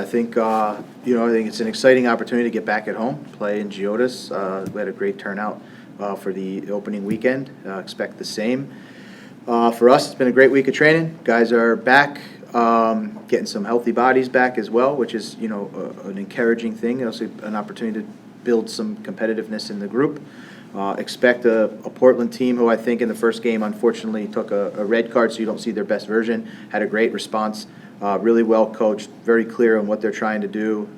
I think I think it's an exciting opportunity to get back at home, play in Geodis. We had a great turnout for the opening weekend. Expect the same. For us, it's been a great week of training. Guys are back, getting some healthy bodies back as well, which is an encouraging thing. And also an opportunity to build some competitiveness in the group. Expect a Portland team who I think in the first game unfortunately took a red card, so you don't see their best version. Had a great response. Really well coached, very clear on what they're trying to do.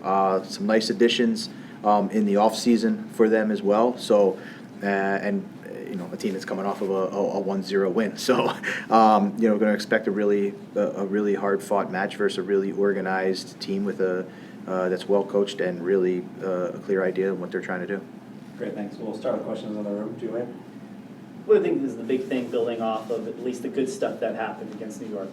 Some nice additions in the off season for them as well. So, a team that's coming off of a 1-0 win. So, going to expect a really hard fought match versus a really organized team with that's well coached and really a clear idea of what they're trying to do. Great, thanks. We'll start with questions in the room. Julian? What do you think is the big thing building off of at least the good stuff that happened against New York?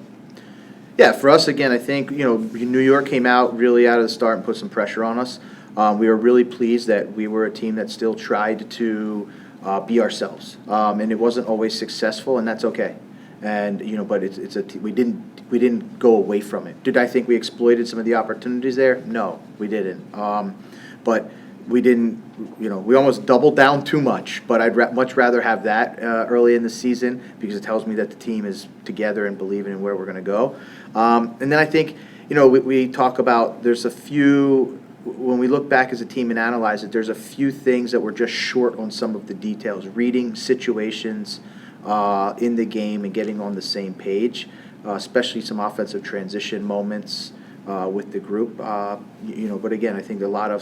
Yeah, for us, again, I think, New York came out really out of the start and put some pressure on us. We were really pleased that we were a team that still tried to be ourselves. And it wasn't always successful, and that's okay. And, but we didn't go away from it. Did I think we exploited some of the opportunities there? No, we didn't. But we didn't, we almost doubled down too much, but I'd much rather have that early in the season because it tells me that the team is together and believing in where we're going to go. And then I think, we talk about there's a few, when we look back as a team and analyze it, there's a few things that were just short on some of the details, reading situations in the game and getting on the same page, especially some offensive transition moments with the group. But again, I think a lot of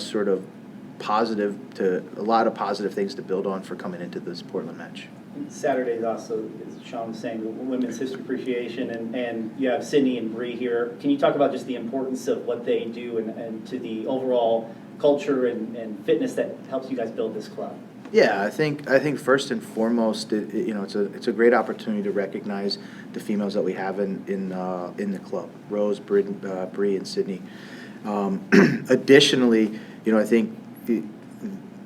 positive things to build on for coming into this Portland match. Saturday is also, as Sean was saying, the Women's History Appreciation, and you have Sydney and Bree here. Can you talk about just the importance of what they do and to the overall culture and fitness that helps you guys build this club? Yeah, I think first and foremost, it's a great opportunity to recognize the females that we have in the club, Rose, Bree, and Sydney. Additionally, I think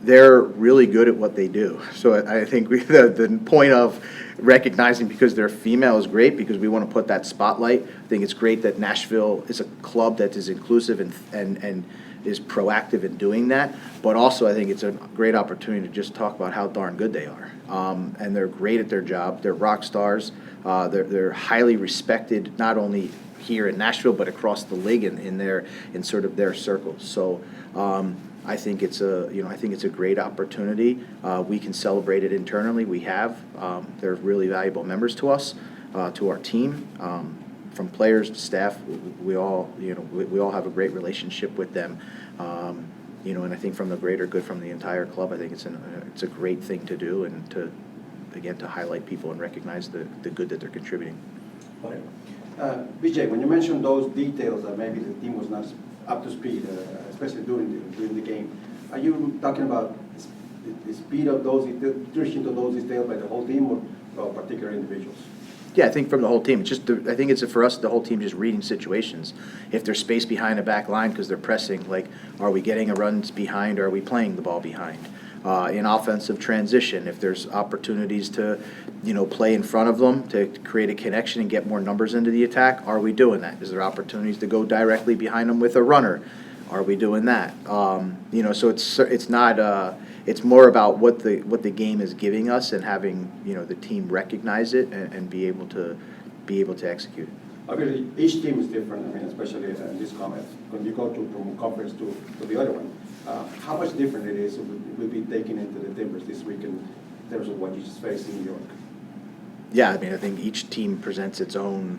they're really good at what they do. So I think the point of recognizing because they're female is great because we want to put that spotlight. I think it's great that Nashville is a club that is inclusive and is proactive in doing that. But also I think it's a great opportunity to just talk about how darn good they are. And they're great at their job. They're rock stars. They're highly respected not only here in Nashville but across the league in sort of their circles. So. I think it's a great opportunity. We can celebrate it internally. We have. They're really valuable members to us, to our team, from players to staff. We all have a great relationship with them. And I think from the greater good from the entire club, I think it's a great thing to do and to highlight people and recognize the good that they're contributing. Okay. BJ, when you mentioned those details that maybe the team was not up to speed, especially during the game, are you talking about the speed of those attrition to those details by the whole team or particular individuals? Yeah, I think from the whole team. I think it's for us, the whole team just reading situations. If there's space behind a back line because they're pressing, like, are we getting a runs behind or are we playing the ball behind? In offensive transition, if there's opportunities to, play in front of them to create a connection and get more numbers into the attack, are we doing that? Is there opportunities to go directly behind them with a runner? Are we doing that? So it's not. It's more about what the game is giving us and having the team recognize it and be able to execute. Obviously, each team is different. I mean, especially in this comment, when you go from conference to the other one, how much different it is will be taken into the Timbers this week in terms of what you just faced in New York. Yeah, I mean, I think each team presents its own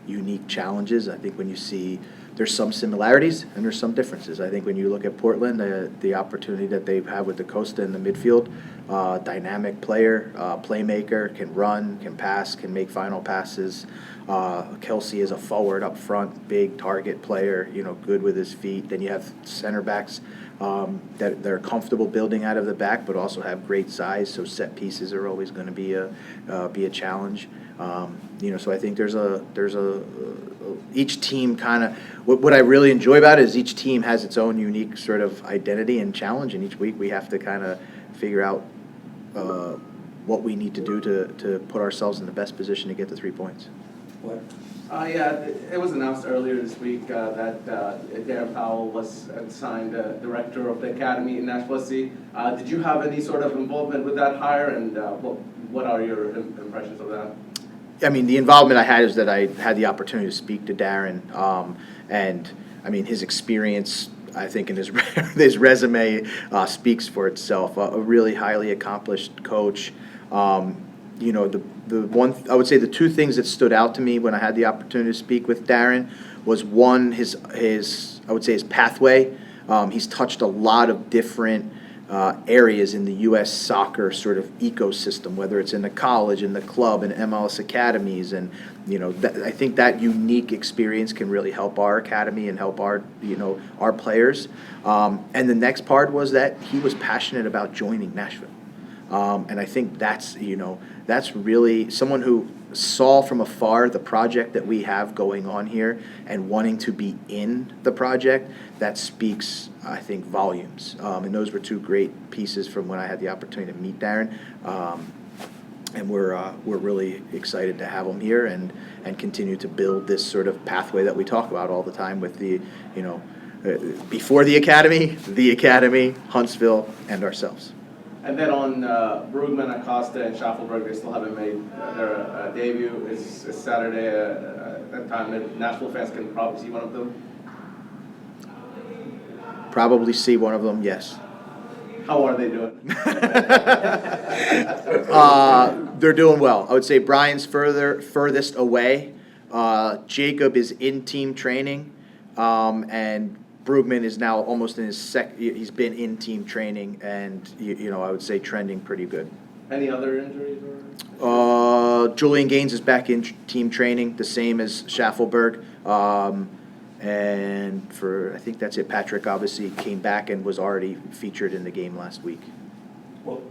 unique challenges. I think when you see there's some similarities and there's some differences. I think when you look at Portland, the opportunity that they have with DaCosta in the midfield, dynamic player, playmaker, can run, can pass, can make final passes. Kelsey is a forward up front, big target player, good with his feet. Then you have center backs that they're comfortable building out of the back, but also have great size. So set pieces are always going to be a challenge. So I think there's each team kind of what I really enjoy about it is each team has its own unique sort of identity and challenge, and each week we have to kind of figure out what we need to do to put ourselves in the best position to get the 3 points. Yeah, it was announced earlier this week that Darren Powell was assigned director of the academy in Nashville SC. Did you have any sort of involvement with that hire, and what are your impressions of that? I mean, the involvement I had is that I had the opportunity to speak to Darren, and I mean, his experience, I think, in his his resume speaks for itself. A really highly accomplished coach. You know, the one, I would say the two things that stood out to me when I had the opportunity to speak with Darren was one, his I would say his pathway. He's touched a lot of different areas in the U.S. soccer sort of ecosystem, whether it's in the college, in the club, in MLS academies, and you know, I think that unique experience can really help our academy and help our our players. And the next part was that he was passionate about joining Nashville, and I think that's that's really someone who saw from afar the project that we have going on here and wanting to be in the project. That speaks, I think, volumes. And those were two great pieces from when I had the opportunity to meet Darren. And we're really excited to have him here and continue to build this sort of pathway that we talk about all the time with the, before the academy, Huntsville, and ourselves. And then on Brugman, Acosta, and Schaffelberg, they still haven't made their debut. It's Saturday at a time that Nashville fans can probably see one of them. Probably see one of them, yes. How are they doing? They're doing well. I would say Brian's furthest away. Jacob is in team training, and Brugman is now almost in his he's been in team training, and I would say trending pretty good. Any other injuries? Or? Julian Gaines is back in team training, the same as Schaffelberg. And I think that's it. Patrick obviously came back and was already featured in the game last week. Well,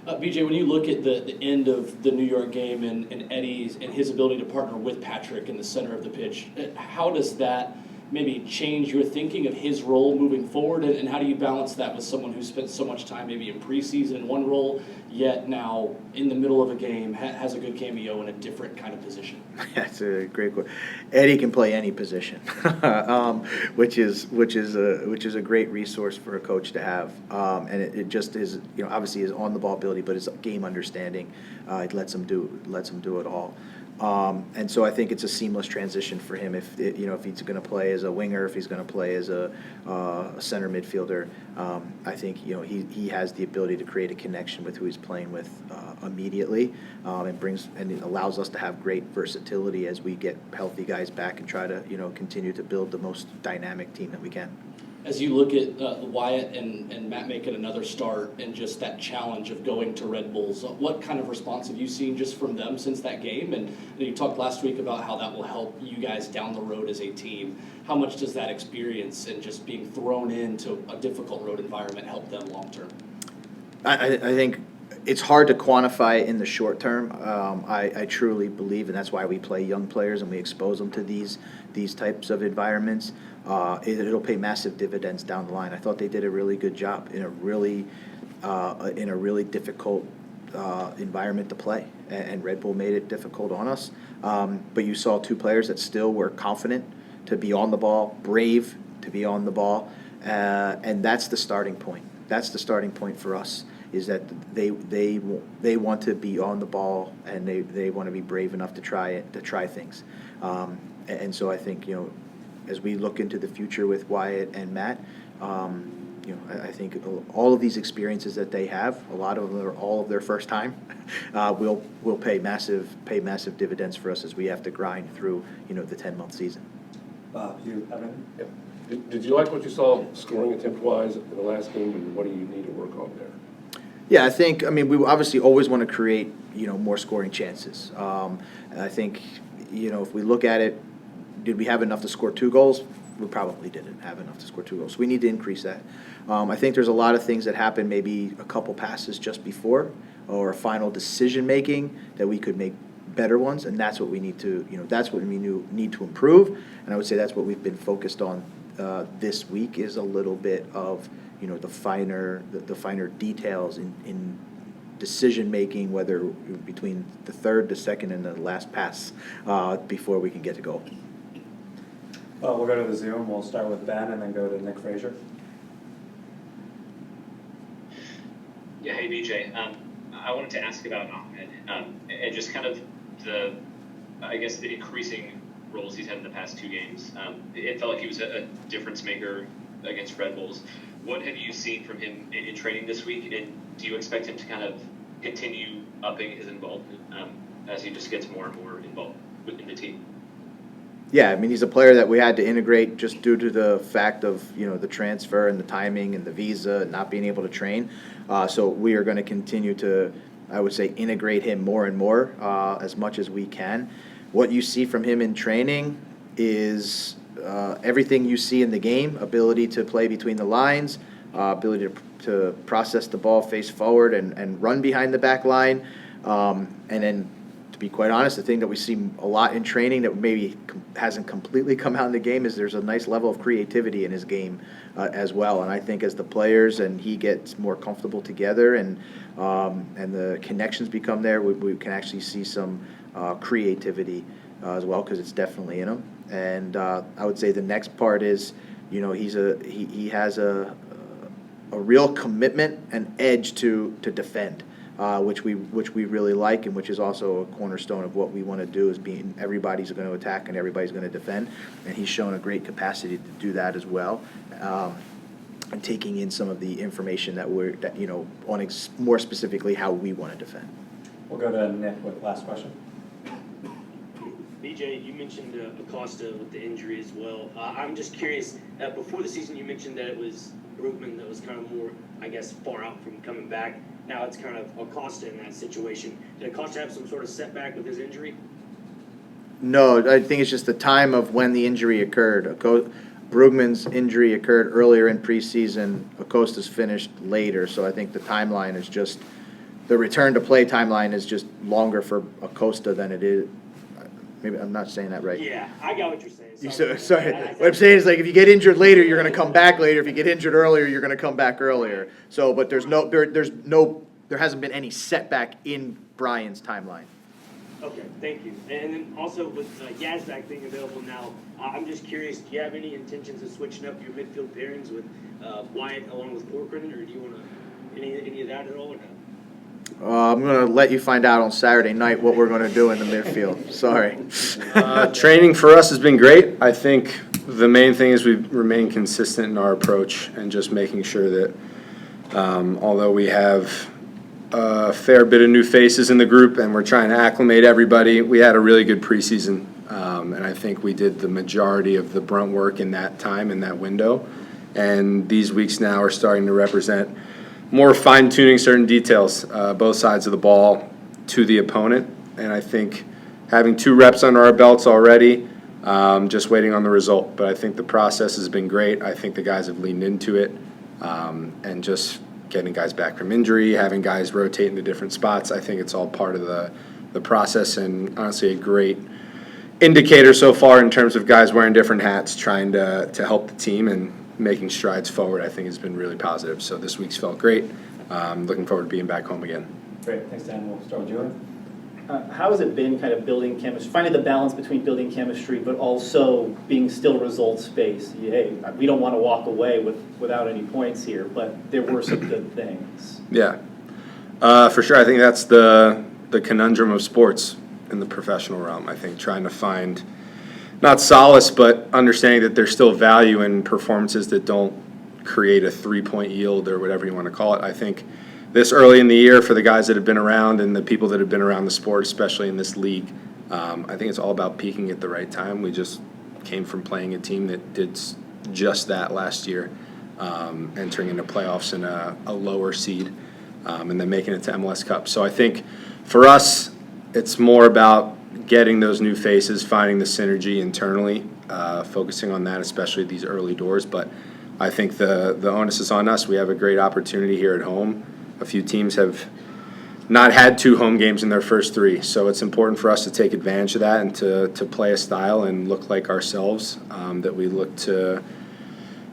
BJ, when you look at the end of the New York game and Eddie's and his ability to partner with Patrick in the center of the pitch, how does that maybe change your thinking of his role moving forward, and how do you balance that with someone who spent so much time maybe in preseason in one role, yet now in the middle of a game has a good cameo in a different kind of position? That's a great question. Eddie can play any position, which is a great resource for a coach to have, and it just is obviously his on the ball ability, but his game understanding it lets him do it all. And so I think it's a seamless transition for him if he's going to play as a winger, if he's going to play as a center midfielder. I think he has the ability to create a connection with who he's playing with immediately, and it allows us to have great versatility as we get healthy guys back and try to continue to build the most dynamic team that we can. As you look at Wyatt and Matt making another start and just that challenge of going to Red Bulls, what kind of response have you seen just from them since that game? And you talked last week about how that will help you guys down the road as a team. How much does that experience and just being thrown into a difficult road environment help them long term? I think it's hard to quantify in the short term. I truly believe, and that's why we play young players and we expose them to these types of environments. It'll pay massive dividends down the line. I thought they did a really good job in a really difficult environment to play, and Red Bull made it difficult on us. But you saw two players that still were confident to be on the ball, brave to be on the ball, and that's the starting point. That's the starting point for us. Is that they want to be on the ball, and they want to be brave enough to try things. And so I think as we look into the future with Wyatt and Matt, I think all of these experiences that they have, a lot of them are all of their first time, will pay massive dividends for us as we have to grind through the 10-month season. Bob, you have anything? Yeah. Did you like what you saw scoring attempt-wise in the last game, and what do you need to work on there? Yeah, we obviously always want to create more scoring chances. And I think if we look at it, did we have enough to score 2 goals? We probably didn't have enough to score 2 goals. So we need to increase that. I think there's a lot of things that happen, maybe a couple passes just before, or a final decision making that we could make better ones, and that's what we need to that's what we need to improve. And I would say that's what we've been focused on this week, is a little bit of the finer details in decision-making, whether between the third, the second, and the last pass, before we can get to goal. Well, we'll go to the Zoom. We'll start with Ben and then go to Nick Frazier. Yeah, hey BJ. I wanted to ask about Ahmed and just kind of the increasing roles he's had in the past 2 games. It felt like he was a difference maker against Red Bulls. What have you seen from him in training this week, and do you expect him to kind of continue upping his involvement as he just gets more and more involved within the team? Yeah, I mean, he's a player that we had to integrate just due to the fact of, the transfer and the timing and the visa and not being able to train. So we are going to continue to, I would say, integrate him more and more as much as we can. What you see from him in training is everything you see in the game: ability to play between the lines, ability to process the ball face forward and run behind the back line. And then, to be quite honest, the thing that we see a lot in training that maybe hasn't completely come out in the game is there's a nice level of creativity in his game as well. And I think as the players and he gets more comfortable together and the connections become there, we can actually see some creativity as well, because it's definitely in him. And I would say the next part is, he has a real commitment and edge to defend. Which we really like, and which is also a cornerstone of what we want to do, is being everybody's going to attack and everybody's going to defend, and he's shown a great capacity to do that as well, and taking in some of the information on more specifically how we want to defend. We'll go to Nick with last question. BJ, you mentioned Acosta with the injury as well. I'm just curious, before the season you mentioned that it was Brugman that was kind of more, I guess, far out from coming back. Now it's kind of Acosta in that situation. Did Acosta have some sort of setback with his injury? No, I think it's just the time of when the injury occurred. Brugman's injury occurred earlier in preseason. Acosta's finished later, so I think the timeline is just the return to play timeline is just longer for Acosta than it is. Maybe I'm not saying that right. Yeah, I got what you're saying. Sorry. What I'm saying is, like, if you get injured later, you're going to come back later. If you get injured earlier, you're going to come back earlier. So, but there hasn't been any setback in Brian's timeline. Okay, thank you. And then also with Yazbak being available now, I'm just curious, do you have any intentions of switching up your midfield pairings with Wyatt along with Corcoran, or do you want to any of that at all, or no? I'm going to let you find out on Saturday night what we're going to do in the midfield. Sorry. Training for us has been great. I think the main thing is we remain consistent in our approach and just making sure that although we have a fair bit of new faces in the group and we're trying to acclimate everybody, we had a really good preseason. And I think we did the majority of the brunt work in that time, in that window. And these weeks now are starting to represent more fine-tuning certain details, both sides of the ball to the opponent. And I think having 2 reps under our belts already, just waiting on the result. But I think the process has been great. I think the guys have leaned into it, and just getting guys back from injury, having guys rotate into different spots. I think it's all part of the process, and honestly a great indicator so far in terms of guys wearing different hats, trying to help the team and making strides forward. I think has been really positive. So this week's felt great. Looking forward to being back home again. Great, thanks Dan. We'll start with Julian. How has it been kind of building chemistry, finding the balance between building chemistry but also being still results-based? Hey, we don't want to walk away without any points here, but there were some good things. Yeah, for sure. I think that's the conundrum of sports in the professional realm. I think trying to find not solace, but understanding that there's still value in performances that don't create a 3-point yield or whatever you want to call it. I think this early in the year, for the guys that have been around and the people that have been around the sport, especially in this league, I think it's all about peaking at the right time. We just came from playing a team that did just that last year, entering into playoffs in a lower seed, and then making it to MLS Cup. So I think for us, it's more about getting those new faces, finding the synergy internally, focusing on that, especially these early doors. But I think the onus is on us. We have a great opportunity here at home. A few teams have not had 2 home games in their first 3, so it's important for us to take advantage of that and to play a style and look like ourselves, that we look to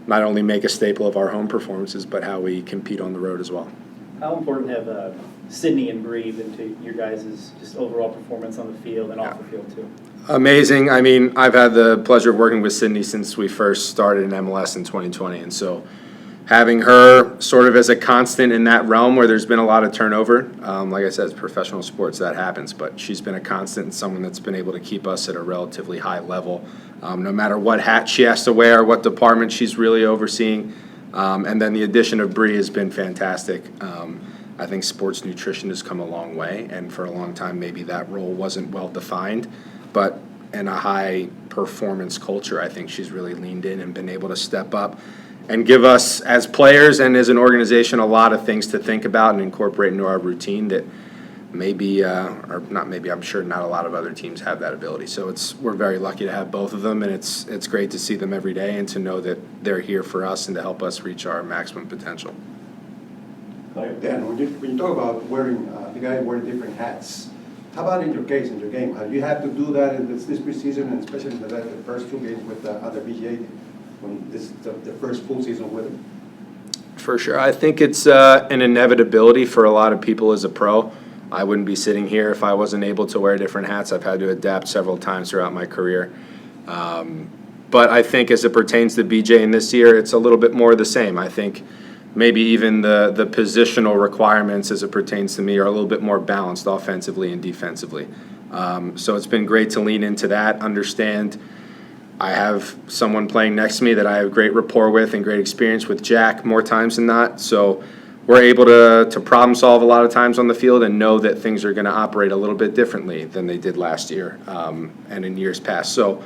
not only make a staple of our home performances, but how we compete on the road as well. How important have Sydney and Bree into your guys' just overall performance on the field and off the field too. Amazing. I mean, I've had the pleasure of working with Sydney since we first started in MLS in 2020, and so having her sort of as a constant in that realm where there's been a lot of turnover, like I said, it's professional sports, that happens, but she's been a constant and someone that's been able to keep us at a relatively high level, no matter what hat she has to wear, what department she's really overseeing. And then the addition of Bree has been fantastic. I think sports nutrition has come a long way, and for a long time maybe that role wasn't well defined, but in a high performance culture, I think she's really leaned in and been able to step up and give us as players and as an organization a lot of things to think about and incorporate into our routine that maybe, or not maybe, I'm sure not a lot of other teams have that ability. So we're very lucky to have both of them, and it's great to see them every day and to know that they're here for us and to help us reach our maximum potential. Dan, when you talk about wearing, the guy wearing different hats, how about in your case, in your game? Have you had to do that in this preseason, and especially in the first two games with the other BJ, when this is the first full season with him? For sure. I think it's an inevitability for a lot of people as a pro. I wouldn't be sitting here if I wasn't able to wear different hats. I've had to adapt several times throughout my career. But I think as it pertains to BJ in this year, it's a little bit more of the same. I think maybe even the positional requirements as it pertains to me are a little bit more balanced offensively and defensively. So it's been great to lean into that, understand I have someone playing next to me that I have great rapport with and great experience with, Jack, more times than not. So we're able to problem solve a lot of times on the field and know that things are going to operate a little bit differently than they did last year and in years past. So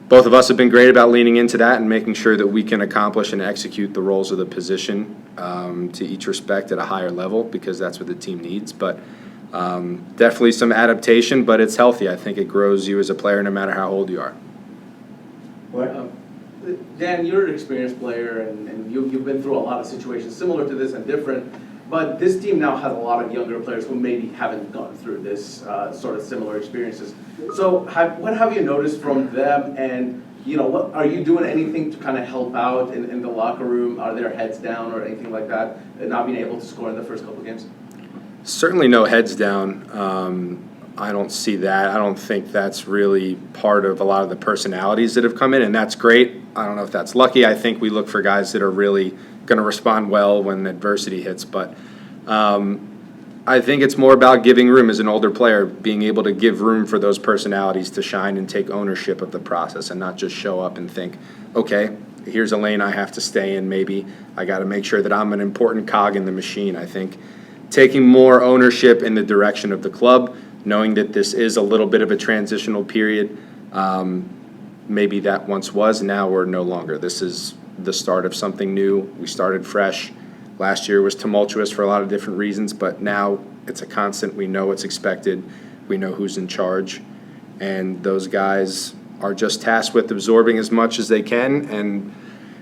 both of us have been great about leaning into that and making sure that we can accomplish and execute the roles of the position to each respect at a higher level, because that's what the team needs. But definitely some adaptation, but it's healthy. I think it grows you as a player no matter how old you are. Dan, you're an experienced player, and you've been through a lot of situations similar to this and different, but this team now has a lot of younger players who maybe haven't gone through this sort of similar experiences. So what have you noticed from them, and what are you doing anything to kind of help out in the locker room? Are their heads down or anything like that, and not being able to score in the first couple of games? Certainly no heads down. I don't see that. I don't think that's really part of a lot of the personalities that have come in, and that's great. I don't know if that's lucky. I think we look for guys that are really going to respond well when adversity hits, but I think it's more about giving room as an older player, being able to give room for those personalities to shine and take ownership of the process and not just show up and think, okay, here's a lane I have to stay in, maybe I got to make sure that I'm an important cog in the machine. I think taking more ownership in the direction of the club, knowing that this is a little bit of a transitional period. Maybe that once was, now we're no longer. This is the start of something new. We started fresh. Last year was tumultuous for a lot of different reasons, but now it's a constant. We know what's expected. We know who's in charge. And those guys are just tasked with absorbing as much as they can. And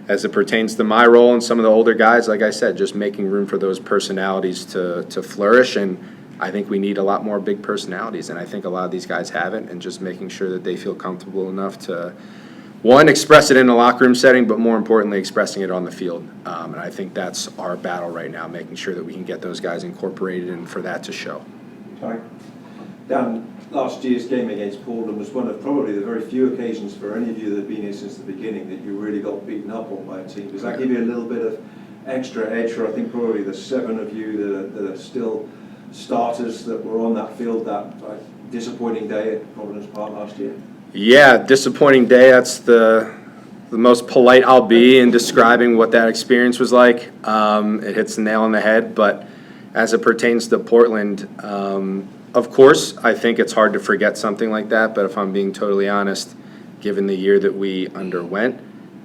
as it pertains to my role and some of the older guys, like I said, just making room for those personalities to flourish. And I think we need a lot more big personalities, and I think a lot of these guys haven't, and just making sure that they feel comfortable enough to, one, express it in a locker room setting, but more importantly, expressing it on the field. And I think that's our battle right now, making sure that we can get those guys incorporated and for that to show. Sorry. Dan, last year's game against Portland was one of probably the very few occasions for any of you that have been here since the beginning that you really got beaten up on by a team. Does that give you a little bit of extra edge for, I think, probably the 7 of you that are still starters that were on that field that disappointing day at Providence Park last year? Yeah, disappointing day. That's the most polite I'll be in describing what that experience was like. It hits the nail on the head, but as it pertains to Portland, of course, I think it's hard to forget something like that, but if I'm being totally honest, given the year that we underwent,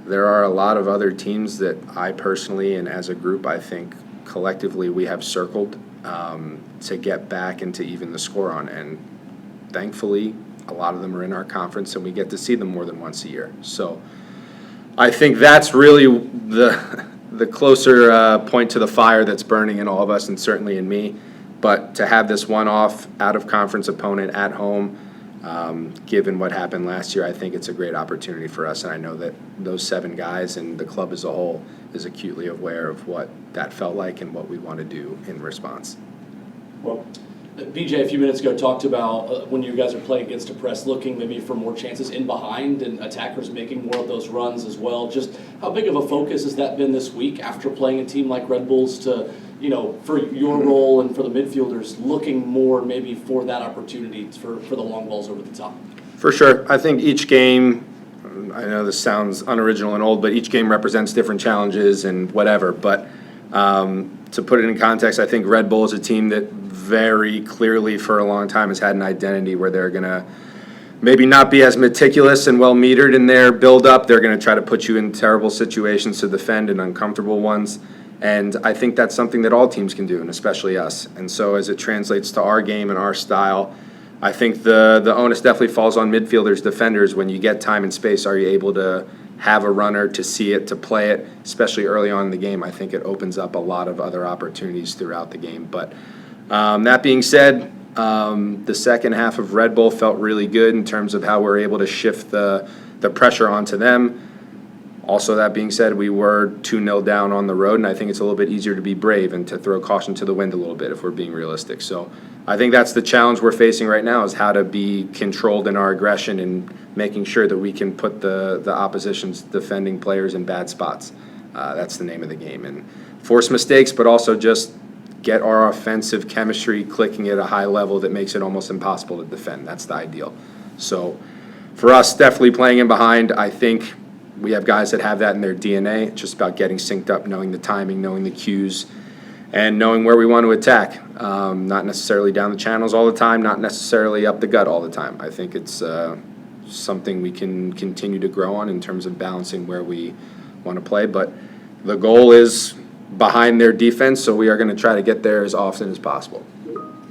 there are a lot of other teams that I personally and as a group, I think collectively we have circled to get back into even the score on, and thankfully a lot of them are in our conference and we get to see them more than once a year. So I think that's really the closer point to the fire that's burning in all of us and certainly in me. But to have this one-off out-of-conference opponent at home, given what happened last year, I think it's a great opportunity for us, and I know that those 7 guys and the club as a whole is acutely aware of what that felt like and what we want to do in response. Well, BJ, a few minutes ago, talked about when you guys are playing against a press, looking maybe for more chances in behind and attackers making more of those runs as well. Just how big of a focus has that been this week after playing a team like Red Bulls to, for your role and for the midfielders, looking more maybe for that opportunity for the long balls over the top? For sure. I think each game, I know this sounds unoriginal and old, but each game represents different challenges and whatever. But to put it in context, I think Red Bull is a team that very clearly for a long time has had an identity where they're going to maybe not be as meticulous and well metered in their build up. They're going to try to put you in terrible situations to defend and uncomfortable ones. And I think that's something that all teams can do, and especially us. And so as it translates to our game and our style, I think the onus definitely falls on midfielders, defenders. When you get time and space, are you able to have a runner, to see it, to play it, especially early on in the game? I think it opens up a lot of other opportunities throughout the game. But that being said, the second half of Red Bull felt really good in terms of how we're able to shift the pressure onto them. Also, that being said, we were 2-0 down on the road, and I think it's a little bit easier to be brave and to throw caution to the wind a little bit if we're being realistic. So I think that's the challenge we're facing right now, is how to be controlled in our aggression and making sure that we can put the opposition's defending players in bad spots. That's the name of the game. And force mistakes, but also just get our offensive chemistry clicking at a high level that makes it almost impossible to defend. That's the ideal. So for us, definitely playing in behind, I think we have guys that have that in their DNA. It's just about getting synced up, knowing the timing, knowing the cues, and knowing where we want to attack. Not necessarily down the channels all the time, not necessarily up the gut all the time. I think it's something we can continue to grow on in terms of balancing where we want to play. But the goal is behind their defense, so we are going to try to get there as often as possible.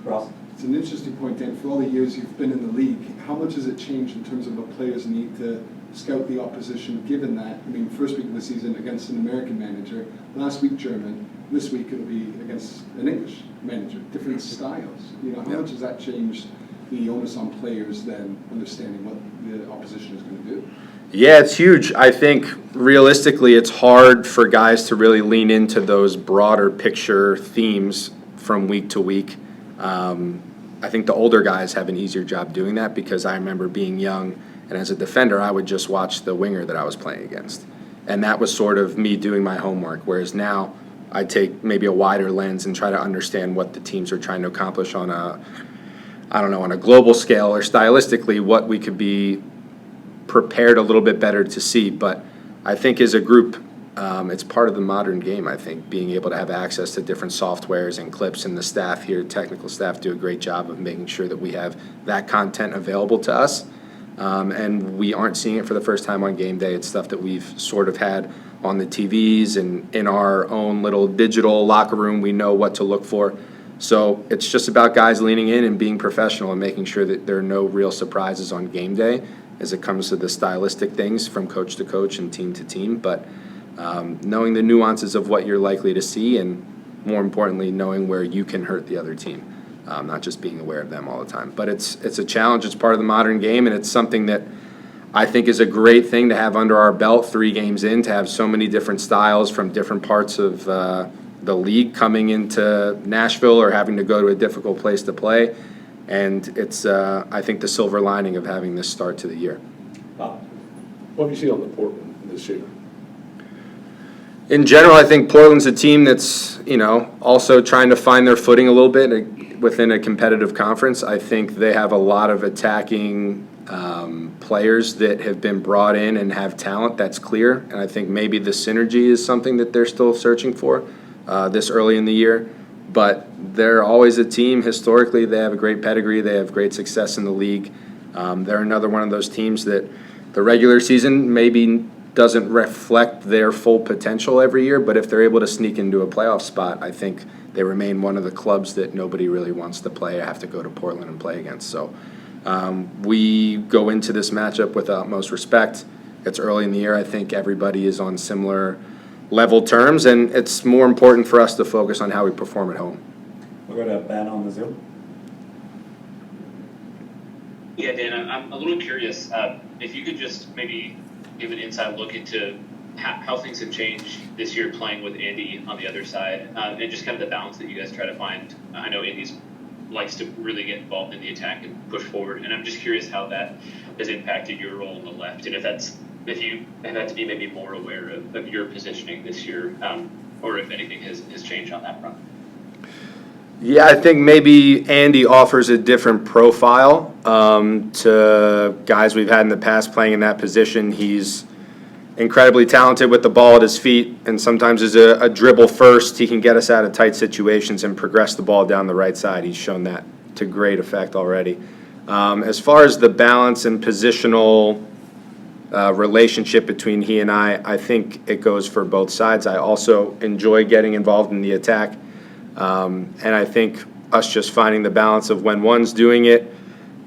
Ross? It's an interesting point, Dan. For all the years you've been in the league, how much has it changed in terms of what players need to scout the opposition, given that, first week of the season against an American manager, last week German, this week it'll be against an English manager, different styles. How much has that changed the onus on players then understanding what the opposition is going to do? Yeah, it's huge. I think realistically it's hard for guys to really lean into those broader picture themes from week to week. I think the older guys have an easier job doing that, because I remember being young, and as a defender, I would just watch the winger that I was playing against. And that was sort of me doing my homework, whereas now I take maybe a wider lens and try to understand what the teams are trying to accomplish on on a global scale, or stylistically what we could be prepared a little bit better to see. But I think as a group, it's part of the modern game, I think, being able to have access to different softwares and clips, and the staff here, technical staff, do a great job of making sure that we have that content available to us. And we aren't seeing it for the first time on game day. It's stuff that we've sort of had on the TVs and in our own little digital locker room. We know what to look for. So it's just about guys leaning in and being professional and making sure that there are no real surprises on game day as it comes to the stylistic things from coach to coach and team to team. But knowing the nuances of what you're likely to see, and more importantly, knowing where you can hurt the other team. Not just being aware of them all the time. But it's a challenge. It's part of the modern game, and it's something that I think is a great thing to have under our belt 3 games in, to have so many different styles from different parts of the league coming into Nashville or having to go to a difficult place to play. And it's, I think, the silver lining of having this start to the year. Bob? What have you seen on the Portland this year? In general, I think Portland's a team that's, also trying to find their footing a little bit within a competitive conference. I think they have a lot of attacking players that have been brought in and have talent that's clear. And I think maybe the synergy is something that they're still searching for this early in the year. But they're always a team. Historically, they have a great pedigree. They have great success in the league. They're another one of those teams that the regular season maybe doesn't reflect their full potential every year, but if they're able to sneak into a playoff spot, I think they remain one of the clubs that nobody really wants to play or have to go to Portland and play against. So we go into this matchup with utmost respect. It's early in the year. I think everybody is on similar level terms, and it's more important for us to focus on how we perform at home. We'll go to Ben on the Zoom. Yeah, Dan, I'm a little curious if you could just maybe give an inside look into how things have changed this year playing with Andy on the other side, and just kind of the balance that you guys try to find. I know Andy's likes to really get involved in the attack and push forward. And I'm just curious how that has impacted your role on the left, and if you have had to be maybe more aware of your positioning this year, or if anything has changed on that front. Yeah, I think maybe Andy offers a different profile to guys we've had in the past playing in that position. He's incredibly talented with the ball at his feet, and sometimes as a dribble first, he can get us out of tight situations and progress the ball down the right side. He's shown that to great effect already. As far as the balance and positional relationship between he and I think it goes for both sides. I also enjoy getting involved in the attack, and I think us just finding the balance of when one's doing it,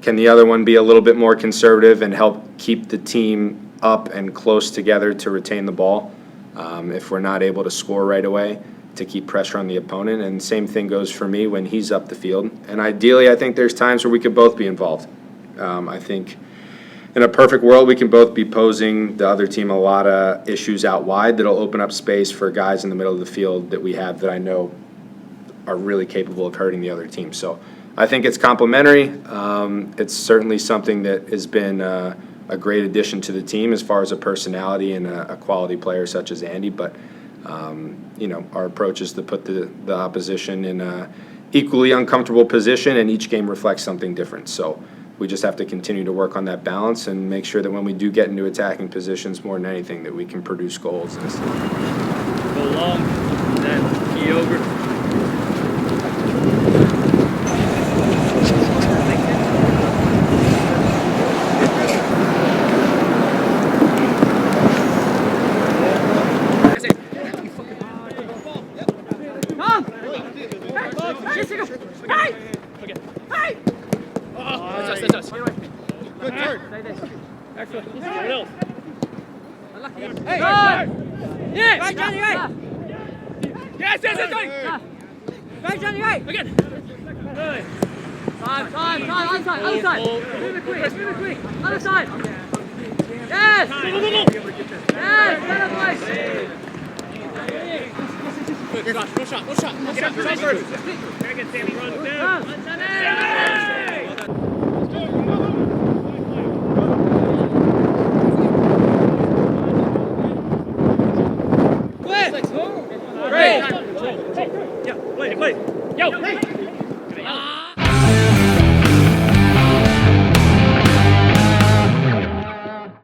can the other one be a little bit more conservative and help keep the team up and close together to retain the ball if we're not able to score right away, to keep pressure on the opponent. And same thing goes for me when he's up the field. And ideally, I think there's times where we could both be involved. I think in a perfect world, we can both be posing the other team a lot of issues out wide that'll open up space for guys in the middle of the field that we have that I know are really capable of hurting the other team. So I think it's complementary. It's certainly something that has been a great addition to the team as far as a personality and a quality player such as Andy. But, our approach is to put the opposition in an equally uncomfortable position, and each game reflects something different. So we just have to continue to work on that balance and make sure that when we do get into attacking positions, more than anything, that we can produce goals. Go long, then key over. Yo,